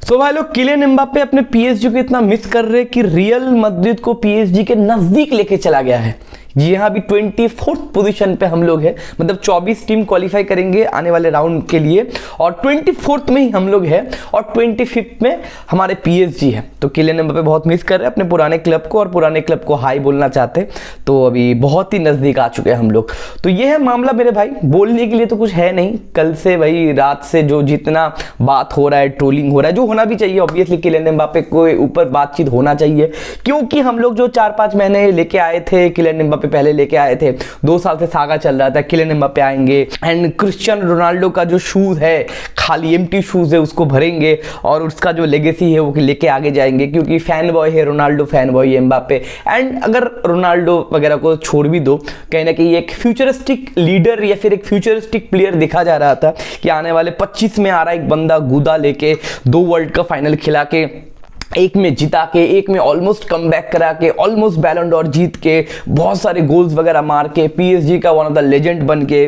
सो भाई लोग, Kylian Mbappe अपने पीएसजी को इतना मिस कर रहे कि रियल मैड्रिड को पीएसजी के नजदीक लेके चला गया है। जी हाँ, अभी 24th पोजीशन पे हम लोग हैं, मतलब 24 टीम क्वालिफाई करेंगे आने वाले राउंड के लिए और 24th में ही हम लोग हैं और 25th में हमारे पीएसजी है। तो किलियन एम्बाप्पे बहुत मिस कर रहे हैं अपने पुराने क्लब को और पुराने क्लब को हाई बोलना चाहते, तो अभी बहुत ही नज़दीक आ चुके हैं हम लोग। तो ये है मामला मेरे भाई, बोलने के लिए तो कुछ है नहीं। कल से भाई रात से जो जितना बात हो रहा है, ट्रोलिंग हो रहा है, जो होना भी चाहिए ऑब्वियसली, किलियन एम्बाप्पे को ऊपर बातचीत होना चाहिए, क्योंकि हम लोग जो 4-5 महीने लेके आए थे, किलियन एम्बाप्पे पहले लेके आए थे, 2 साल से सागा चल रहा था किलियन एम्बाप्पे आएंगे एंड क्रिस्टियानो रोनाल्डो का जो शूज है, खाली एम्प्टी शूज है, उसको भरेंगे और उसका जो लेगेसी है वो लेके आगे जाएंगे, क्योंकि फैन बॉय है रोनाल्डो, फैन बॉय है एम्बाप्पे। एंड अगर रोनाल्डो वगैरह को छोड़ भी दो, कहीं ना कहीं एक फ्यूचरिस्टिक लीडर या फिर एक फ्यूचरिस्टिक प्लेयर दिखा जा रहा था कि आने वाले 25 में आ रहा है एक बंदा गुदा लेके, 2 वर्ल्ड कप फाइनल खिला के, एक में जिता के, एक में ऑलमोस्ट कमबैक करा के, ऑलमोस्ट बैलन डॉर जीत के, बहुत सारे गोल्स वगैरह मार के, पीएसजी का वन ऑफ द लेजेंड बन के,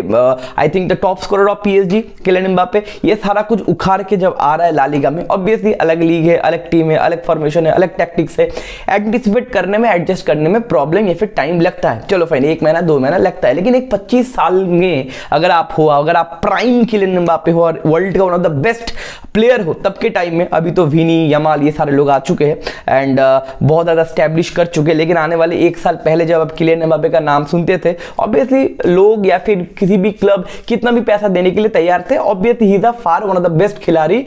I think the top scorer of PSG Kylian Mbappe, ये सारा कुछ उखाड़ के जब आ रहा है ला लीगा में, ऑब्वियसली अलग लीग है, अलग टीम है, अलग फॉर्मेशन है, अलग टैक्टिक्स है, एंटिसिपेट करने में, एडजस्ट करने में प्रॉब्लम या फिर टाइम लगता है। चलो फाइन, 1 महीना 2 महीना लगता है, लेकिन एक 25 साल में अगर आप हो, अगर आप प्राइम किलियन एम्बाप्पे हो और वर्ल्ड का one of the best player हो तब के टाइम में, अभी तो विनी, यमाल, ये सारे लोग आ चुके हैं एंड बहुत ज़्यादा स्टैब्लिश कर चुके हैं, लेकिन आने वाले 1 साल पहले जब आप किलियन एम्बाप्पे का नाम सुनते थे, ऑब्वियसली लोग या फिर किसी भी क्लब कितना भी पैसा देने के लिए तैयार थे। Obviously he is the far one of the best खिलाड़ी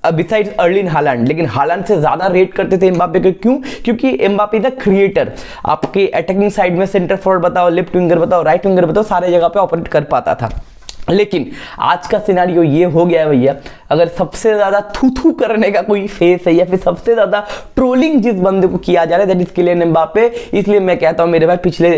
बिसाइड्स अर्लिन हालैंड, लेकिन हालैंड से ज्यादा रेट करते थे एम्बाप्पे को। क्यों? क्योंकि एम्बाप्पे द क्रिएटर, आपके अटैकिंग साइड में सेंटर फॉरवर्ड बताओ, लेफ्ट विंगर बताओ, राइट विंगर बताओ, सारे जगह पे ऑपरेट कर पाता था। लेकिन आज का सिनारियो ये हो गया है भैया, अगर सबसे ज्यादा थू करने का कोई फेस है या फिर सबसे ज्यादा ट्रोलिंग जिस बंदे को किया जा रहा है, दैट इज किलियन एम्बाप्पे। इसलिए मैं कहता हूं मेरे भाई, पिछले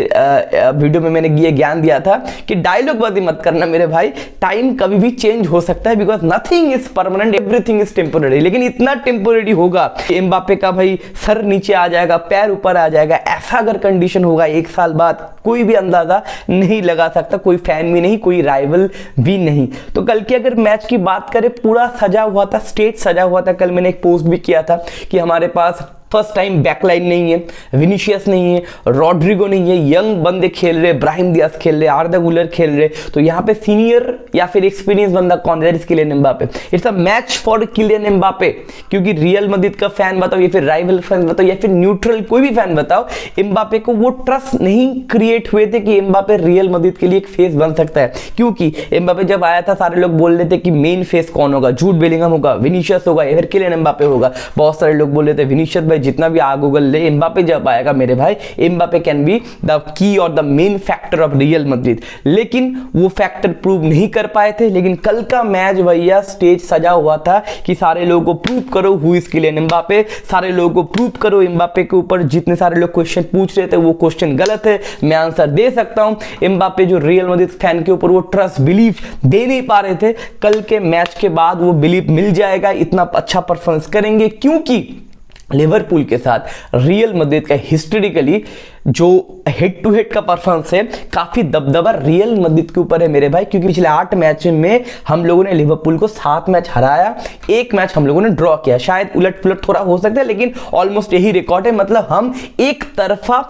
वीडियो में मैंने ये ज्ञान दिया था कि डायलॉग बाजी मत करना मेरे भाई, टाइम कभी भी चेंज हो सकता है, because nothing is permanent, everything is temporary. लेकिन इतना टेम्पोररी होगा एम्बाप्पे का भाई सर नीचे आ जाएगा, पैर ऊपर आ जाएगा, ऐसा अगर कंडीशन होगा 1 साल बाद, कोई भी अंदाजा नहीं लगा सकता, कोई फैन भी नहीं, कोई राइवल भी नहीं। तो कल के अगर मैच की बात करें, पूरा सजा हुआ था, स्टेज सजा हुआ था। कल मैंने एक पोस्ट भी किया था कि हमारे पास फर्स्ट टाइम बैकलाइन नहीं है, विनीशियस नहीं है, रॉड्रिगो नहीं है, यंग बंदे खेल रहे, ब्राहिम दियास खेल रहे, आर्दा गुलर खेल रहे, तो यहाँ पे सीनियर या फिर एक्सपीरियंस बंदा कौन है? Kylian Mbappe. It's a match for Kylian Mbappe, क्योंकि रियल मैड्रिड का फैन बताओ या फिर राइवल फैन बताओ या फिर न्यूट्रल कोई भी फैन बताओ, एम्बाप्पे को वो ट्रस्ट नहीं क्रिएट हुए थे कि एम्बाप्पे रियल मैड्रिड के लिए एक फेस बन सकता है। क्योंकि एम्बाप्पे जब आया था, सारे लोग बोल रहे थे कि मेन फेस कौन होगा, जूड बेलिंगम होगा, विनीशियस होगा या फिर किलियन एम्बाप्पे होगा। बहुत सारे लोग बोल रहे थे विनीशियस भाई जितना भी आग उगल ले, एम्बाप्पे जब आएगा मेरे भाई, Mbappe can be the key और the main factor of real Madrid. लेकिन वो फैक्टर प्रूव नहीं कर पाए थे। लेकिन कल का मैच भैया स्टेज सजा हुआ था कि सारे लोगों को प्रूव करो हु इज किलियन एम्बाप्पे, सारे लोगों को प्रूव करो एम्बाप्पे के ऊपर जितने सारे लोग क्वेश्चन पूछ रहे थे वो क्वेश्चन गलत है, मैं आंसर दे सकता हूं। एम्बाप्पे जो रियल मैड्रिड फैन के ऊपर वो ट्रस्ट, बिलीफ दे नहीं पा रहे थे, कल के मैच के बाद वो बिलीफ मिल जाएगा, इतना अच्छा परफॉर्मेंस करेंगे। क्योंकि लिवरपूल के साथ रियल मैड्रिड का हिस्टोरिकली जो हेड टू हेड का परफॉर्मेंस है, काफी दबदबा रियल मैड्रिड के ऊपर है मेरे भाई। क्योंकि पिछले 8 मैच में हम लोगों ने लिवरपूल को 7 मैच हराया, 1 मैच हम लोगों ने ड्रॉ किया। शायद उलट पुलट थोड़ा हो सकता है, लेकिन ऑलमोस्ट यही रिकॉर्ड है। मतलब हम एक तरफा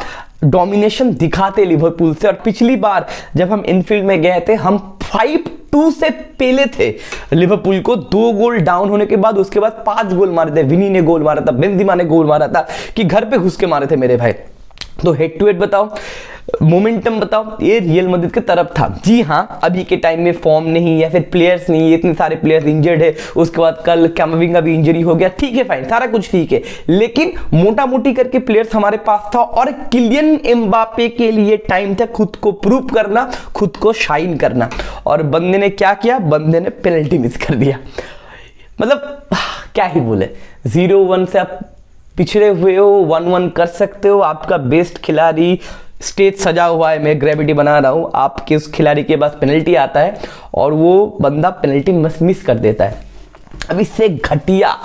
डोमिनेशन दिखाते लिवरपूल से। और पिछली बार जब हम इनफील्ड में गए थे, हम 5-2 से पहले थे लिवरपूल को, 2 गोल डाउन होने के बाद, उसके बाद 5 गोल मारे थे। विनी ने गोल मारा था, बेंजेमा ने गोल मारा था, कि घर पे घुस के मारे थे मेरे भाई। तो हेड टू हेड बताओ, मोमेंटम बताओ, ये रियल मैड्रिड की तरफ था। जी हाँ, अभी के टाइम में फॉर्म नहीं या फिर प्लेयर्स नहीं, इतने सारे प्लेयर्स इंजर्ड है, उसके बाद कल कैमाविंगा भी इंजरी हो गया, ठीक है फाइन, सारा कुछ ठीक है, लेकिन मोटा मोटी करके प्लेयर्स हमारे पास था। और किलियन एम्बाप्पे के लिए टाइम था खुद को प्रूव करना, खुद को शाइन करना। और बंदे ने क्या किया? बंदे ने पेनल्टी मिस कर दिया। मतलब क्या ही बोले, 0-1 से आप पिछड़े हुए हो, 1-1 कर सकते हो। आपका बेस्ट खिलाड़ी, स्टेज सजा हुआ है, मैं ग्रेविटी बना रहा हूं, आपके उस खिलाड़ी के पास पेनल्टी आता है और वो बंदा पेनल्टी मिस कर देता है। अब इससे घटिया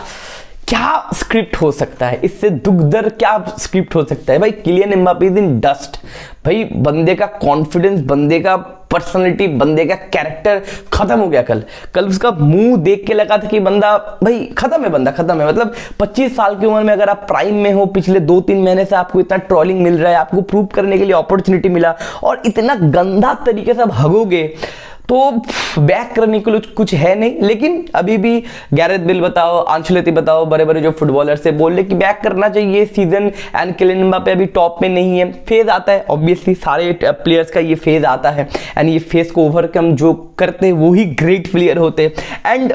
क्या स्क्रिप्ट हो सकता है, इससे दुखदर क्या स्क्रिप्ट हो सकता है भाई? Kylian Mbappe is in dust भाई। बंदे का कॉन्फिडेंस, बंदे का पर्सनैलिटी, बंदे का कैरेक्टर खत्म हो गया। कल उसका मुंह देख के लगा था कि बंदा भाई खत्म है, बंदा खत्म है। मतलब 25 साल की उम्र में अगर आप प्राइम में हो, पिछले 2-3 महीने से आपको इतना ट्रोलिंग मिल रहा है, आपको प्रूव करने के लिए अपॉर्चुनिटी मिला और इतना गंदा तरीके से आप हगोगे तो बैक करने के लिए कुछ है नहीं। लेकिन अभी भी गैरेथ बेल बताओ, अंचेलोत्ती बताओ, बड़े बड़े जो फुटबॉलर से बोल रहे कि बैक करना चाहिए सीजन, एंड किलियन एम्बापे अभी टॉप में नहीं है। फेज आता है, ऑब्वियसली सारे प्लेयर्स का ये फेज आता है, एंड ये फेज को ओवरकम जो करते हैं वो ही ग्रेट प्लेयर होते हैं। एंड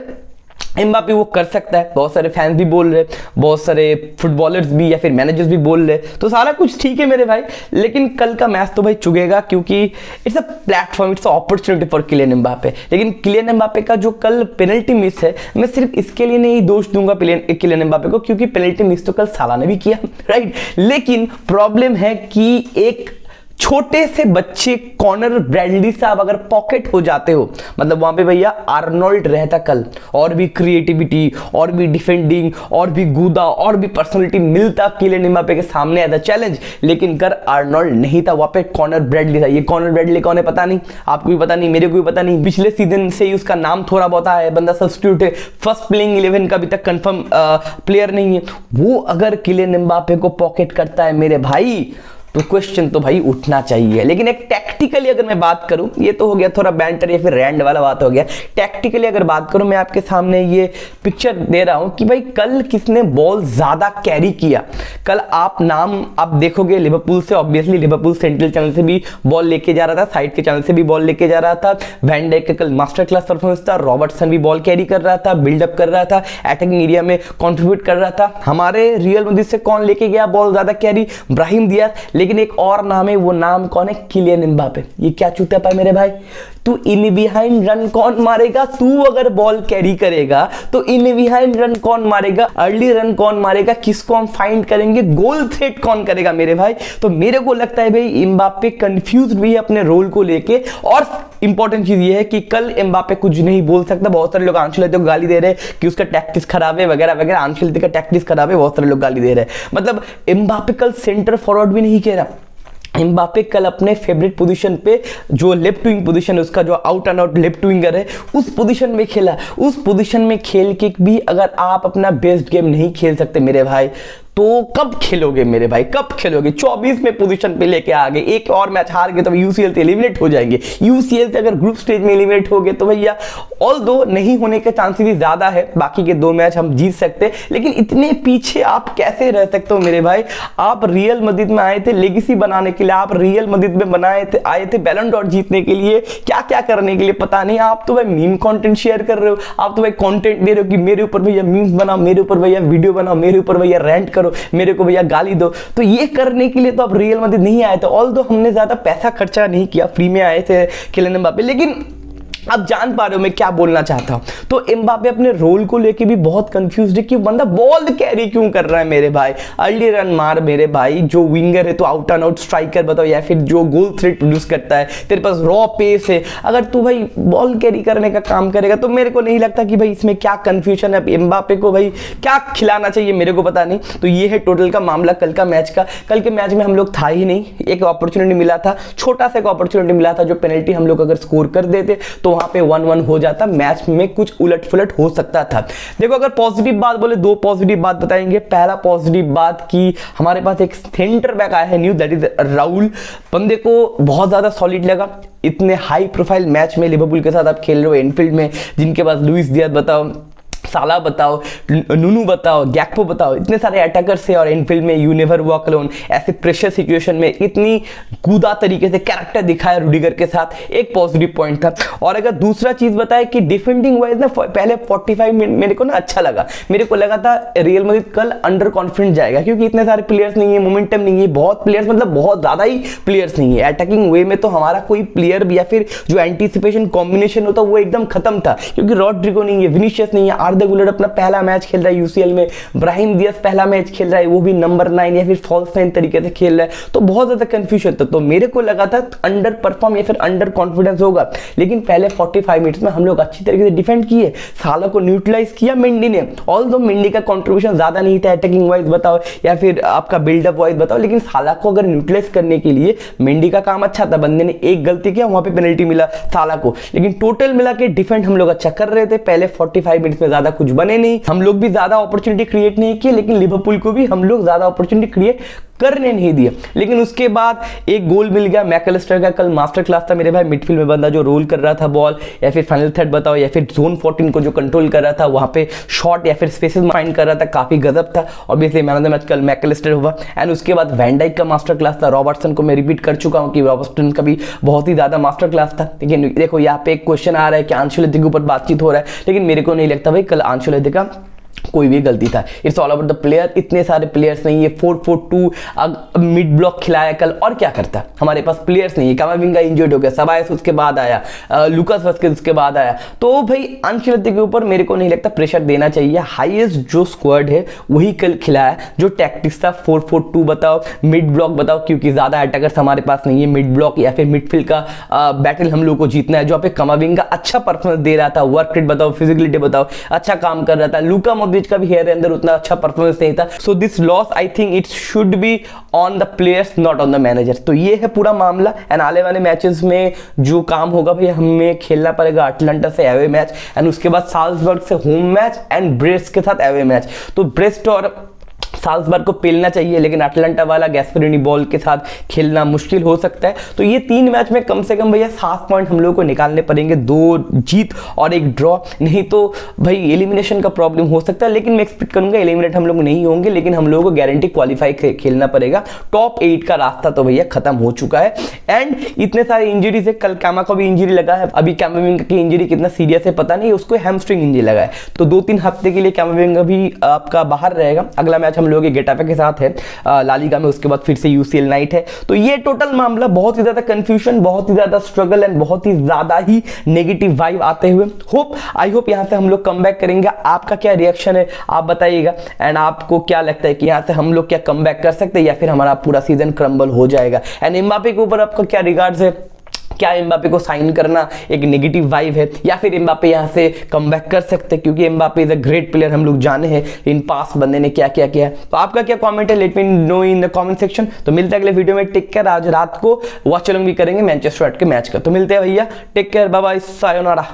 एम्बापे वो कर सकता है, बहुत सारे फैंस भी बोल रहे, बहुत सारे फुटबॉलर्स भी या फिर मैनेजर्स भी बोल रहे, तो सारा कुछ ठीक है मेरे भाई। लेकिन कल का मैच तो भाई चुगेगा, क्योंकि it's a platform, it's a opportunity for Kylian Mbappe. लेकिन किलियन एम्बापे का जो कल पेनल्टी मिस है, मैं सिर्फ इसके लिए नहीं दोष दूंगा किलियन एम्बापे को, क्योंकि पेनल्टी मिस तो कल साला ने भी किया, राइट। लेकिन प्रॉब्लम है कि एक छोटे से बच्चे कॉनर ब्रैडली साहब अगर पॉकेट हो जाते हो, मतलब वहां पे भैया आर्नोल्ड रहता कल, और भी क्रिएटिविटी, और भी डिफेंडिंग, और भी कूदा, और भी पर्सनालिटी मिलता किलियन एम्बापे के सामने एज अ चैलेंज। लेकिन कर आर्नोल्ड नहीं था, वहां पे कॉनर ब्रैडली था। ये कॉनर ब्रैडली कौन है पता नहीं, आपको भी पता नहीं, मेरे को भी पता नहीं। पिछले सीजन से ही उसका नाम थोड़ा बहुत है, बंदा सब्स्टिट्यूट है, फर्स्ट प्लेइंग 11 का अभी तक कंफर्म प्लेयर नहीं है। वो अगर किलियन एम्बापे को पॉकेट करता है मेरे भाई, तो क्वेश्चन तो भाई उठना चाहिए। लेकिन एक टैक्टिकली अगर मैं बात करूं, ये तो हो गया थोड़ा बैंटर या फिर रैंड वाला बात हो गया। टैक्टिकली अगर बात करूं, मैं आपके सामने ये पिक्चर दे रहा हूं कि भाई कल किसने बॉल ज्यादा कैरी किया। कल आप देखोगे लिवरपूल से, ऑब्वियसली लिवरपूल सेंट्रल चैनल से भी बॉल लेके जा रहा था, साइड के चैनल से भी बॉल लेके जा रहा था। वैन डाइक का कल मास्टर क्लास परफॉर्मेंस था, रॉबर्टसन भी बॉल कैरी कर रहा था, बिल्डअप कर रहा था, अटैकिंग एरिया में कंट्रीब्यूट कर रहा था। हमारे रियल मैड्रिड से कौन लेके गया बॉल ज्यादा कैरी? ब्राहिम दियाज। लेकिन एक और नाम है, वो नाम कौन है? Kylian Mbappe. ये क्या चूता पाए मेरे भाई, तू इन बिहाइंड रन कौन मारेगा? तू अगर बॉल कैरी करेगा तो इन बिहाइंड रन कौन मारेगा? अर्ली रन कौन मारेगा? किसको हम फाइंड करेंगे? गोल थ्रेट कौन करेगा मेरे भाई? तो मेरे को लगता है भाई एम्बापे कंफ्यूज भी है अपने रोल को लेके। और इंपॉर्टेंट चीज ये है कि कल एम्बापे कुछ नहीं बोल सकता। बहुत सारे लोग अंचेलोत्ती को गाली दे रहे हैं कि उसका टैक्टिक्स खराब है वगैरह वगैरह। अंचेलोत्ती का टैक्टिक्स खराब है, बहुत सारे लोग गाली दे रहे हैं। मतलब एम्बापे कल सेंटर फॉरवर्ड भी नहीं खेला। एम्बापे कल अपने फेवरेट पोजीशन पे, जो लेफ्ट विंग पोजीशन है उसका, जो out and out left winger है, उस पोजीशन में खेला। उस पोजीशन में खेल के भी अगर आप अपना बेस्ट गेम नहीं खेल सकते मेरे भाई, तो कब खेलोगे मेरे भाई, कब खेलोगे? 24 में पोजीशन पे लेके आ गए, एक और मैच हार गए तो यूसीएल से एलिमिनेट हो जाएंगे। यूसीएल से अगर ग्रुप स्टेज में एलिमिनेट हो गए तो भैया ऑल दो नहीं होने के चांसेस ही ज्यादा है, बाकी के 2 मैच हम जीत सकते। लेकिन इतने पीछे आप कैसे रह सकते हो मेरे भाई? आप रियल मैड्रिड में आए थे लेगेसी बनाने के लिए, आप रियल मैड्रिड में आए थे बैलन डॉर जीतने के लिए, क्या क्या करने के लिए पता नहीं। आप तो भाई मीम कंटेंट शेयर कर रहे हो, आप तो भाई कंटेंट दे रहे हो कि मेरे ऊपर भैया मीम्स बनाओ, मेरे ऊपर भैया वीडियो बनाओ, मेरे ऊपर भैया रेंट करो, मेरे को भैया गाली दो। तो ये करने के लिए तो आप रियल मैड्रिड नहीं आए थे। ऑल दो हमने ज्यादा पैसा खर्चा नहीं किया, फ्री में आए थे किलियन एम्बापे। लेकिन अब जान पा रहे हो मैं क्या बोलना चाहता हूं। तो एम्बापे अपने रोल को लेके भी बहुत कंफ्यूज्ड है कि बंदा बॉल कैरी क्यों कर रहा है मेरे भाई? अर्ली रन मार मेरे भाई, जो विंगर है तो आउट एंड आउट स्ट्राइकर बताओ, या फिर जो गोल थ्रेट प्रोड्यूस करता है, तेरे पास रॉ पेस है, अगर तू भाई बॉल कैरी करने का काम करेगा तो मेरे को नहीं लगता कि भाई इसमें क्या कंफ्यूजन है। एम्बापे को भाई क्या खिलाना चाहिए मेरे को पता नहीं। तो ये है टोटल का मामला कल का मैच का। कल के मैच में हम लोग था ही नहीं, एक अपॉर्चुनिटी मिला था, छोटा सा एक अपॉर्चुनिटी मिला था, जो पेनल्टी हम लोग अगर स्कोर कर देते तो वहां पे 1-1 हो जाता, मैच में कुछ उलट फुलट हो सकता था। देखो अगर पॉजिटिव बात बोले, 2 पॉजिटिव बात बताएंगे। पहला पॉजिटिव बात कि हमारे पास एक सेंटर बैक आया है न्यू, दैट इज राहुल। बंदे को बहुत ज्यादा सॉलिड लगा। इतने हाई प्रोफाइल मैच में लिवरपूल के साथ आप खेल रहे हो एनफील्ड में, जिनके पास लुइस डियाज बताओ, साला बताओ, नूनू बताओ, गैक्पो बताओ, इतने सारे अटैकर्स है, और इनफील्ड में यू नेवर वॉक अलोन। ऐसे प्रेशर सिचुएशन में इतनी कूदा तरीके से कैरेक्टर दिखाया रूडिगर के साथ, एक पॉजिटिव पॉइंट था। और अगर दूसरा चीज बताए कि डिफेंडिंग वाइज ना, पहले 45 मिनट मेरे को ना अच्छा लगा। मेरे को लगा था रियल मैड्रिड कल अंडर कॉन्फिडेंट जाएगा, क्योंकि इतने सारे प्लेयर्स नहीं है, मोमेंटम नहीं है, बहुत प्लेयर्स, मतलब बहुत ज्यादा ही प्लेयर्स नहीं है। अटैकिंग वे में तो हमारा कोई प्लेयर या फिर जो एंटीसिपेशन कॉम्बिनेशन होता वो एकदम खत्म था, क्योंकि रॉड्रिगो नहीं है, विनीशियस नहीं है, आर्दा गुलर अपना पहला मैच खेल रहा है यूसीएल में, ब्राहिम दियाज पहला मैच खेल रहा है, वो भी नंबर 9 या फिर फॉल्स 9 तरीके से खेल रहा है, तो बहुत ज्यादा कंफ्यूजन था। तो मेरे को लगा था अंडर परफॉर्म या फिर अंडर कॉन्फिडेंस होगा, लेकिन पहले 45 मिनट्स में हम लोग अच्छी तरीके से डिफेंड किए, साला को न्यूट्रलाइज किया मेंडी ने। ऑल्दो मेंडी का कंट्रीब्यूशन ज्यादा नहीं था अटैकिंग वाइज बताओ या फिर आपका बिल्डअप वाइज बताओ, लेकिन साला को अगर न्यूट्रलाइज करने के लिए मेंडी का काम अच्छा था। बंदे ने एक गलती किया, वहां पे पेनल्टी मिला साला को, लेकिन टोटल मिला के डिफेंड हम लोग अच्छा कर रहे थे। पहले 45 मिनट्स में ज्यादा कुछ बने नहीं, हम लोग भी ज्यादा अपॉर्चुनिटी क्रिएट नहीं किए, लेकिन लिवरपूल को भी हम लोग ज्यादा अपॉर्चुनिटी क्रिएट करने नहीं दिए। लेकिन उसके बाद एक गोल मिल गया मैकलिस्टर का, कल मास्टर क्लास था मेरे भाई। मिडफील्ड में बंदा जो रोल कर रहा था बॉल या फिर फाइनल थर्ड बताओ या फिर जोन 14 को जो कंट्रोल कर रहा था, वहां पे शॉट या फिर स्पेसेस फाइंड कर रहा था, काफी गजब था। Obviously man of the match कल मैकलिस्टर हुआ। एंड उसके बाद वैन डाइक का मास्टर क्लास था। रॉबर्टसन को मैं रिपीट कर चुका हूं कि रॉबर्टसन का भी बहुत ही ज्यादा मास्टर क्लास था। लेकिन देखो यहाँ पे एक क्वेश्चन आ रहा है कि आंचेलोटी के ऊपर बातचीत हो रहा है, लेकिन मेरे को नहीं लगता भाई कल आंचेलोटी का कोई भी गलती था। It's all about the player. इतने सारे प्लेयर्स नहीं है, 4-4-2 मिड ब्लॉक खिलाया कल, और क्या करता? हमारे पास प्लेयर्स नहीं है। कामाविंगा इंजर्ड हो गया, सबायस उसके बाद आया, लुकास वास्केज उसके बाद आया। तो भाई आंचेलोटी के ऊपर मेरे को नहीं लगता प्रेशर देना चाहिए। हाईएस्ट जो स्क्वाड है वही कल खिलाया, जो टैक्टिक्स था 4-4-2 बताओ, मिड ब्लॉक बताओ, क्योंकि ज्यादा अटैकर्स हमारे पास नहीं है। मिड ब्लॉक या फिर मिडफील्ड का बैटल हम लोग को जीतना है। जो पे कामाविंगा अच्छा परफॉर्मेंस दे रहा था, वर्क रेट बताओ, फिजिकलिटी बताओ, अच्छा काम कर रहा था। लुका मॉड्रिच का भी हेयर अंदर उतना अच्छा परफॉर्मेंस नहीं था। So this loss I think it should be on the players, not on the manager. तो ये है पूरा मामला। एंड आने वाले मैचेस में जो काम होगा भाई, हमें खेलना पड़ेगा अटलांटा से अवे मैच, एंड उसके बाद साल्जबर्ग से होम मैच, एंड ब्रेस्ट के साथ अवे मैच। तो ब्रेस्ट और साल्जबर्ग को पेलना चाहिए, लेकिन अटलांटा वाला गैस्परिनी बॉल के साथ खेलना मुश्किल हो सकता है। तो ये 3 मैच में कम से कम भैया 7 पॉइंट हम लोगों को निकालने पड़ेंगे, 2 जीत और 1 ड्रॉ, नहीं तो भाई एलिमिनेशन का प्रॉब्लम हो सकता है। लेकिन मैं एक्सपेक्ट करूंगा एलिमिनेट हम लोग नहीं होंगे, लेकिन हम लोगों को गारंटी क्वालिफाई खेलना पड़ेगा। टॉप 8 का रास्ता तो भैया खत्म हो चुका है। एंड इतने सारे इंजरीज है, कल कैमा को भी इंजरी लगा है। अभी कामाविंगा की इंजरी कितना सीरियस है पता नहीं, उसको हैमस्ट्रिंग इंजरी लगा है, तो 2-3 हफ्ते के लिए कामाविंगा भी आपका बाहर रहेगा। अगला मैच हम लोग गेटाफे के साथ है ला लीगा में, उसके बाद फिर से यूसीएल नाइट है। तो ये टोटल मामला बहुत ही ज्यादा कंफ्यूजन, बहुत ही ज्यादा स्ट्रगल एंड बहुत ही ज्यादा ही नेगेटिव वाइब आते हुए आई होप यहां से हम लोग कम बैक करेंगे। आपका क्या रिएक्शन है आप बताइएगा, एंड आपको क्या लगता है कि यहां से हम लोग क्या कम बैक कर सकते हैं या फिर हमारा पूरा सीजन क्रम्बल हो जाएगा। एंड एम्बापे के ऊपर आपका क्या रिगार्ड्स है, क्या एम्बापे को साइन करना एक नेगेटिव वाइब है या फिर एम्बापे यहां से कमबैक कर सकते हैं, क्योंकि Mbappe is a great player, हम लोग जाने हैं इन पास बंदे ने क्या क्या किया। तो आपका क्या कमेंट है, let me know in the comment section. तो मिलते हैं अगले वीडियो में, टेक केयर। आज रात को वॉच अलॉन्ग भी करेंगे मैनचेस्टर यूनाइटेड के मैच का। तो मिलते हैं भैया, take care, bye bye, sayonara.